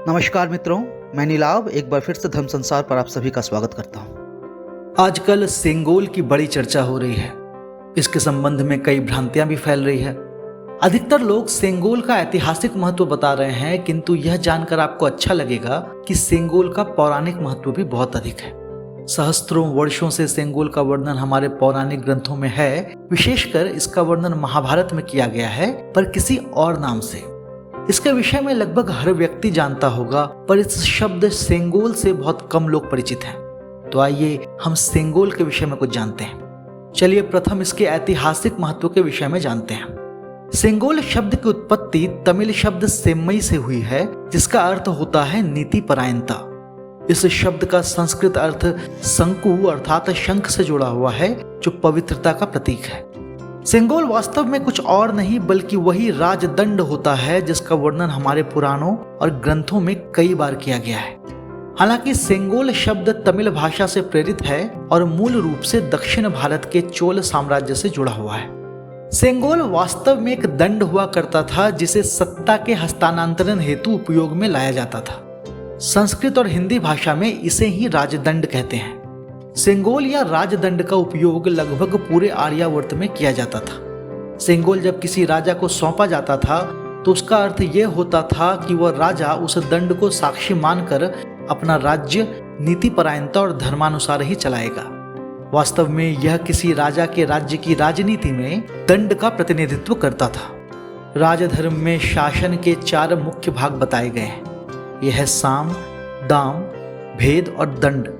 नमस्कार मित्रों, मैं नीलाव एक बार फिर से धर्म संसार पर आप सभी का स्वागत करता हूँ। आजकल सेंगोल की बड़ी चर्चा हो रही है। इसके संबंध में कई भ्रांतियां भी फैल रही है। अधिकतर लोग सेंगोल का ऐतिहासिक महत्व बता रहे हैं, किंतु यह जानकर आपको अच्छा लगेगा कि सेंगोल का पौराणिक महत्व भी बहुत अधिक है। सहस्त्रों वर्षों से सेंगोल का वर्णन हमारे पौराणिक ग्रंथों में है। विशेषकर इसका वर्णन महाभारत में किया गया है, पर किसी और नाम से। इसके विषय में लगभग हर व्यक्ति जानता होगा, पर इस शब्द सेंगोल से बहुत कम लोग परिचित हैं। तो आइए हम सेंगोल के विषय में कुछ जानते हैं। चलिए प्रथम इसके ऐतिहासिक महत्व के विषय में जानते हैं। सेंगोल शब्द की उत्पत्ति तमिल शब्द सेम्मई से हुई है, जिसका अर्थ होता है नीति परायणता। इस शब्द का संस्कृत अर्थ शंकु अर्थात शंख से जुड़ा हुआ है, जो पवित्रता का प्रतीक है। सेंगोल वास्तव में कुछ और नहीं बल्कि वही राजदंड होता है जिसका वर्णन हमारे पुराणों और ग्रंथों में कई बार किया गया है। हालांकि सेंगोल शब्द तमिल भाषा से प्रेरित है और मूल रूप से दक्षिण भारत के चोल साम्राज्य से जुड़ा हुआ है। सेंगोल वास्तव में एक दंड हुआ करता था, जिसे सत्ता के हस्तांतरण हेतु उपयोग में लाया जाता था। संस्कृत और हिंदी भाषा में इसे ही राजदंड कहते हैं। सेंगोल या राजदंड का उपयोग लगभग पूरे आर्यावर्त में किया जाता था। सेंगोल जब किसी राजा को सौंपा जाता था तो उसका अर्थ यह होता था कि वह राजा उस दंड को साक्षी मानकर अपना राज्य नीतिपरायणता और धर्मानुसार ही चलाएगा। वास्तव में यह किसी राजा के राज्य की राजनीति में दंड का प्रतिनिधित्व करता था। राजधर्म में शासन के 4 मुख्य भाग बताए गए हैं। यह है साम, दाम, भेद और दंड।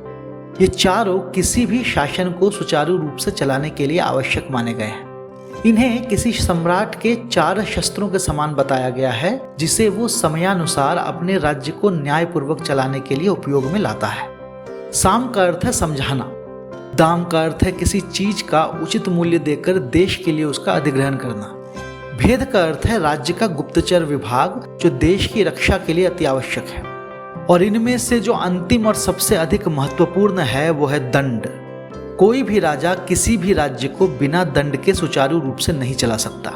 ये चारों किसी भी शासन को सुचारू रूप से चलाने के लिए आवश्यक माने गए हैं। इन्हें किसी सम्राट के 4 शस्त्रों के समान बताया गया है, जिसे वो समयानुसार अपने राज्य को न्यायपूर्वक चलाने के लिए उपयोग में लाता है। साम का अर्थ है समझाना। दाम का अर्थ है किसी चीज का उचित मूल्य देकर देश के लिए उसका अधिग्रहण करना। भेद का अर्थ है राज्य का गुप्तचर विभाग, जो देश की रक्षा के लिए अति आवश्यक है। और इनमें से जो अंतिम और सबसे अधिक महत्वपूर्ण है वो है दंड। कोई भी राजा किसी भी राज्य को बिना दंड के सुचारू रूप से नहीं चला सकता।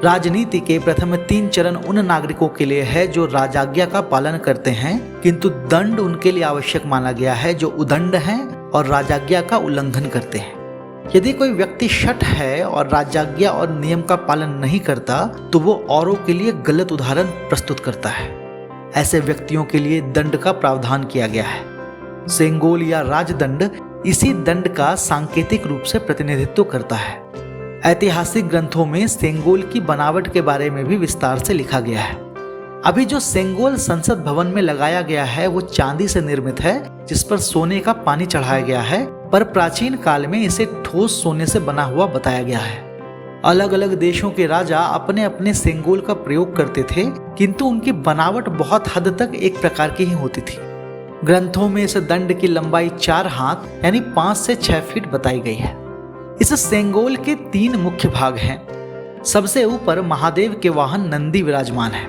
राजनीति के प्रथम 3 चरण उन नागरिकों के लिए है जो राजाज्ञा का पालन करते हैं, किंतु दंड उनके लिए आवश्यक माना गया है जो उदंड हैं और राजाज्ञा का उल्लंघन करते हैं। यदि कोई व्यक्ति शठ है और राजाज्ञा और नियम का पालन नहीं करता तो वो औरों के लिए गलत उदाहरण प्रस्तुत करता है। ऐसे व्यक्तियों के लिए दंड का प्रावधान किया गया है। सेंगोल या राजदंड इसी दंड का सांकेतिक रूप से प्रतिनिधित्व करता है। ऐतिहासिक ग्रंथों में सेंगोल की बनावट के बारे में भी विस्तार से लिखा गया है। अभी जो सेंगोल संसद भवन में लगाया गया है वो चांदी से निर्मित है, जिस पर सोने का पानी चढ़ाया गया है, पर प्राचीन काल में इसे ठोस सोने से बना हुआ बताया गया है। अलग अलग देशों के राजा अपने अपने सेंगोल का प्रयोग करते थे, किंतु उनकी बनावट बहुत हद तक एक प्रकार की ही होती थी। ग्रंथों में इस दंड की लंबाई 4 हाथ यानी 5 से 6 फीट बताई गई है। इस सेंगोल के 3 मुख्य भाग हैं। सबसे ऊपर महादेव के वाहन नंदी विराजमान है।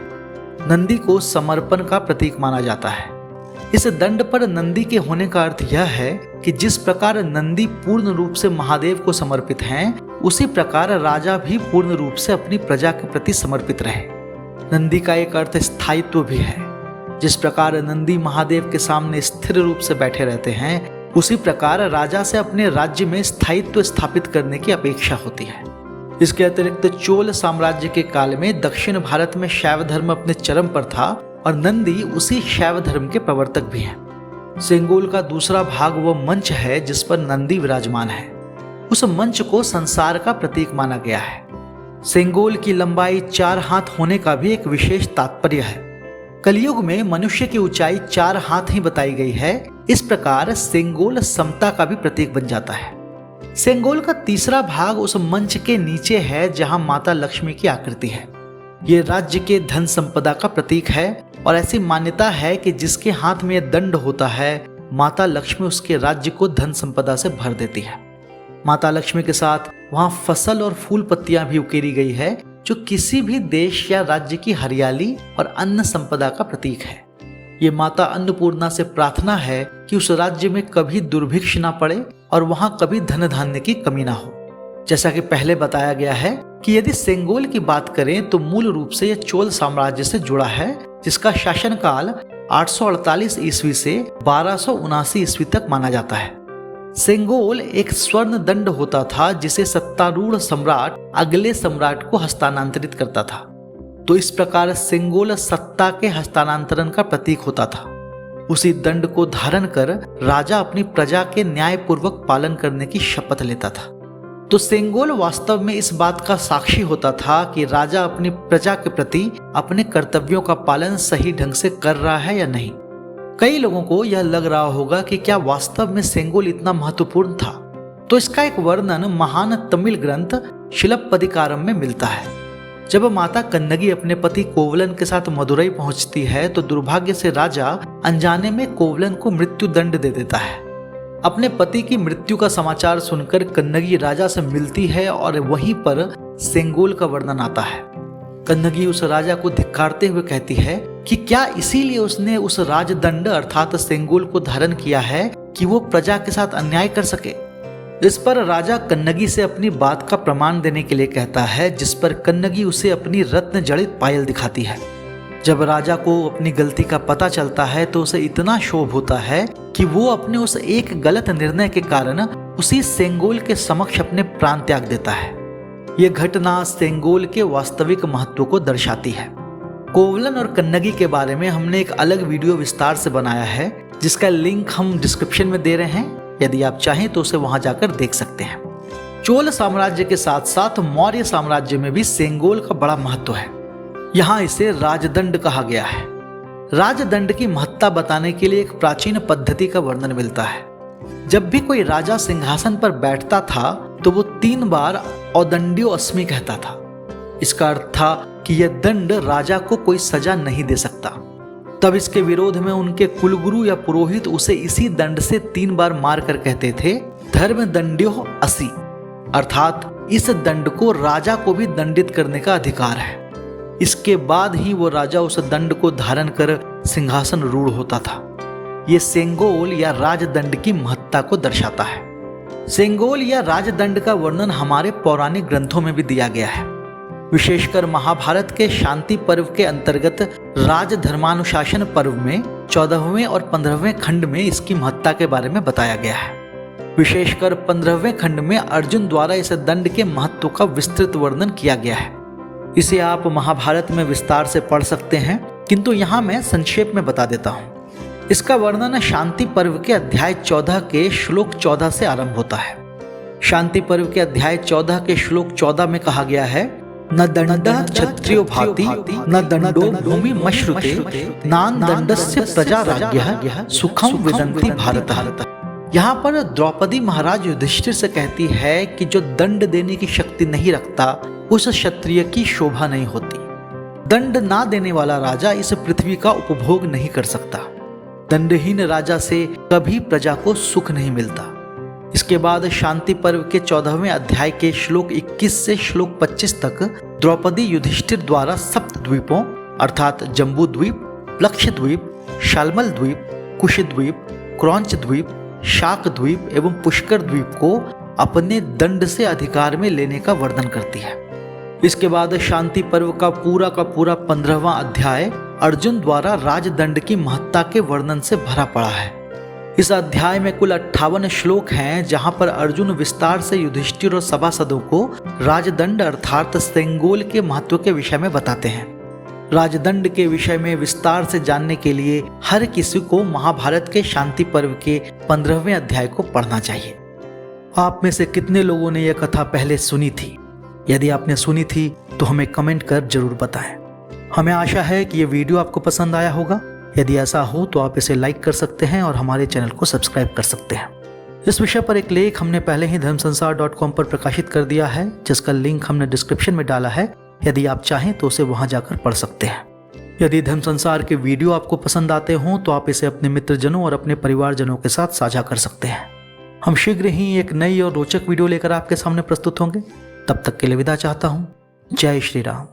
नंदी को समर्पण का प्रतीक माना जाता है। इस दंड पर नंदी के होने का अर्थ यह है कि जिस प्रकार नंदी पूर्ण रूप से महादेव को समर्पित हैं, उसी प्रकार राजा भी पूर्ण रूप से अपनी प्रजा के प्रति समर्पित रहे। नंदी का एक अर्थ स्थायित्व भी है। जिस प्रकार नंदी महादेव के सामने स्थिर रूप से बैठे रहते हैं, उसी प्रकार राजा से अपने राज्य में स्थायित्व स्थापित करने की अपेक्षा होती है। इसके अतिरिक्त चोल साम्राज्य के काल में दक्षिण भारत में शैव धर्म अपने चरम पर था और नंदी उसी शैव धर्म के प्रवर्तक भी हैं। सेंगोल का दूसरा भाग वो मंच है जिस पर नंदी विराजमान है। उस मंच को संसार का प्रतीक माना गया है। सेंगोल की लंबाई 4 हाथ होने का भी एक विशेष तात्पर्य है। कलयुग में मनुष्य की ऊंचाई 4 हाथ ही बताई गई है। इस प्रकार सेंगोल समता का भी प्रतीक बन जाता है। सेंगोल का तीसरा भाग उस मंच के नीचे है जहां माता लक्ष्मी की आकृति है। ये राज्य के धन संपदा का प्रतीक है और ऐसी मान्यता है कि जिसके हाथ में यह दंड होता है, माता लक्ष्मी उसके राज्य को धन संपदा से भर देती है। माता लक्ष्मी के साथ वहां फसल और फूल पत्तियां भी उकेरी गई है, जो किसी भी देश या राज्य की हरियाली और अन्न संपदा का प्रतीक है। ये माता अन्नपूर्णा से प्रार्थना है कि उस राज्य में कभी दुर्भिक्ष ना पड़े और वहां कभी धन धान्य की कमी ना हो। जैसा कि पहले बताया गया है कि यदि सेंगोल की बात करें तो मूल रूप से यह चोल साम्राज्य से जुड़ा है, जिसका शासनकाल 848 ईस्वी से 1279 ईस्वी तक माना जाता है। सेंगोल एक स्वर्ण दंड होता था जिसे सत्तारूढ़ सम्राट अगले सम्राट को हस्तांतरित करता था। तो इस प्रकार सेंगोल सत्ता के हस्तांतरण का प्रतीक होता था। उसी दंड को धारण कर राजा अपनी प्रजा के न्यायपूर्वक पालन करने की शपथ लेता था। तो सेंगोल वास्तव में इस बात का साक्षी होता था कि राजा अपनी प्रजा के प्रति अपने कर्तव्यों का पालन सही ढंग से कर रहा है या नहीं। कई लोगों को यह लग रहा होगा कि क्या वास्तव में सेंगोल इतना महत्वपूर्ण था। तो इसका एक वर्णन महान तमिल ग्रंथ शिलप्पदिकारम में मिलता है। जब माता कन्नगी अपने पति कोवलन के साथ मदुरई पहुंचती है तो दुर्भाग्य से राजा अनजाने में कोवलन को मृत्यु दंड दे देता है। अपने पति की मृत्यु का समाचार सुनकर कन्नगी राजा से मिलती है और वहीं पर सेंगोल का वर्णन आता है। कन्नगी उस राजा को धिक्कारते हुए कहती है कि क्या इसीलिए उसने उस राजदंड अर्थात सेंगोल को धारण किया है कि वो प्रजा के साथ अन्याय कर सके। इस पर राजा कन्नगी से अपनी बात का प्रमाण देने के लिए कहता है, जिस पर कन्नगी उसे अपनी रत्न जड़ित पायल दिखाती है। जब राजा को अपनी गलती का पता चलता है तो उसे इतना क्षोभ होता है कि वो अपने उस एक गलत निर्णय के कारण उसी सेंगोल के समक्ष अपने प्राण त्याग देता है। ये घटना सेंगोल के वास्तविक महत्व को दर्शाती है। कोवलन और कन्नगी के बारे में हमने एक अलग वीडियो विस्तार से बनाया है, जिसका लिंक हम डिस्क्रिप्शन में दे रहे हैं। यदि आप चाहें तो उसे वहां जाकर देख सकते हैं। चोल साम्राज्य के साथ साथ मौर्य साम्राज्य में भी सेंगोल का बड़ा महत्व है। यहाँ इसे राजदंड कहा गया है। राजदंड की महत्ता बताने के लिए एक प्राचीन पद्धति का वर्णन मिलता है। जब भी कोई राजा सिंहासन पर बैठता था तो वो 3 बार औदंड्यो अस्मि कहता था। इसका अर्थ था कि यह दंड राजा को कोई सजा नहीं दे सकता। तब इसके विरोध में उनके कुलगुरु या पुरोहित उसे इसी दंड से 3 बार मार कर कहते थे धर्म दंड्यो असि, अर्थात इस दंड को राजा को भी दंडित करने का अधिकार है। इसके बाद ही वो राजा उस दंड को धारण कर सिंहासन रूढ़ होता था। ये सेंगोल या राजदंड की महत्ता को दर्शाता है। सेंगोल या राजदंड का वर्णन हमारे पौराणिक ग्रंथों में भी दिया गया है। विशेषकर महाभारत के शांति पर्व के अंतर्गत राजधर्मानुशासन पर्व में 14वें और 15वें खंड में इसकी महत्ता के बारे में बताया गया है। विशेषकर 15वें खंड में अर्जुन द्वारा इस दंड के महत्व का विस्तृत वर्णन किया गया है। इसे आप महाभारत में विस्तार से पढ़ सकते हैं, किंतु यहाँ मैं संक्षेप में बता देता हूँ। इसका वर्णन शांति पर्व के अध्याय 14 के श्लोक 14 से आरंभ होता है। शांति पर्व के अध्याय 14 के श्लोक 14 में कहा गया है, न दंडः क्षत्रियो भाति न दंडो भूमि मश्रुते नान दंडस्य प्रजा राज्ञः सुखम विदन्ति भारतः। यहाँ पर द्रौपदी महाराज युधिष्ठिर से कहती है कि जो दंड देने की शक्ति नहीं रखता उस क्षत्रिय की शोभा नहीं होती। दंड ना देने वाला राजा इस पृथ्वी का उपभोग नहीं कर सकता। दंडहीन राजा से कभी प्रजा को सुख नहीं मिलता। इसके बाद शांति पर्व के 14वें अध्याय के श्लोक 21 से श्लोक 25 तक द्रौपदी युधिष्ठिर द्वारा सप्त द्वीपों अर्थात जम्बू द्वीप, लक्षद्वीप, शालमल द्वीप, कुशद्वीप, क्रौंच द्वीप, शाक द्वीप एवं पुष्कर द्वीप को अपने दंड से अधिकार में लेने का वर्णन करती है। इसके बाद शांति पर्व का पूरा 15वां अध्याय अर्जुन द्वारा राजदंड की महत्ता के वर्णन से भरा पड़ा है। इस अध्याय में कुल 58 श्लोक हैं, जहां पर अर्जुन विस्तार से युधिष्ठिर और सभासदों को राजदंड अर्थात सेंगोल के महत्व के विषय में बताते हैं। राजदंड के विषय में विस्तार से जानने के लिए हर किसी को महाभारत के शांति पर्व के 15वें अध्याय को पढ़ना चाहिए। आप में से कितने लोगों ने यह कथा पहले सुनी थी? यदि आपने सुनी थी तो हमें कमेंट कर जरूर बताएं। हमें आशा है कि यह वीडियो आपको पसंद आया होगा। यदि ऐसा हो तो आप इसे लाइक कर सकते हैं और हमारे चैनल को सब्सक्राइब कर सकते हैं। इस विषय पर एक लेख हमने पहले ही धर्मसंसार.com पर प्रकाशित कर दिया है, जिसका लिंक हमने डिस्क्रिप्शन में डाला है। यदि आप चाहें तो उसे वहां जाकर पढ़ सकते हैं। यदि धर्म संसार के वीडियो आपको पसंद आते हों तो आप इसे अपने मित्रजनों और अपने परिवारजनों के साथ साझा कर सकते हैं। हम शीघ्र ही एक नई और रोचक वीडियो लेकर आपके सामने प्रस्तुत होंगे। तब तक के लिए विदा चाहता हूँ। जय श्री राम।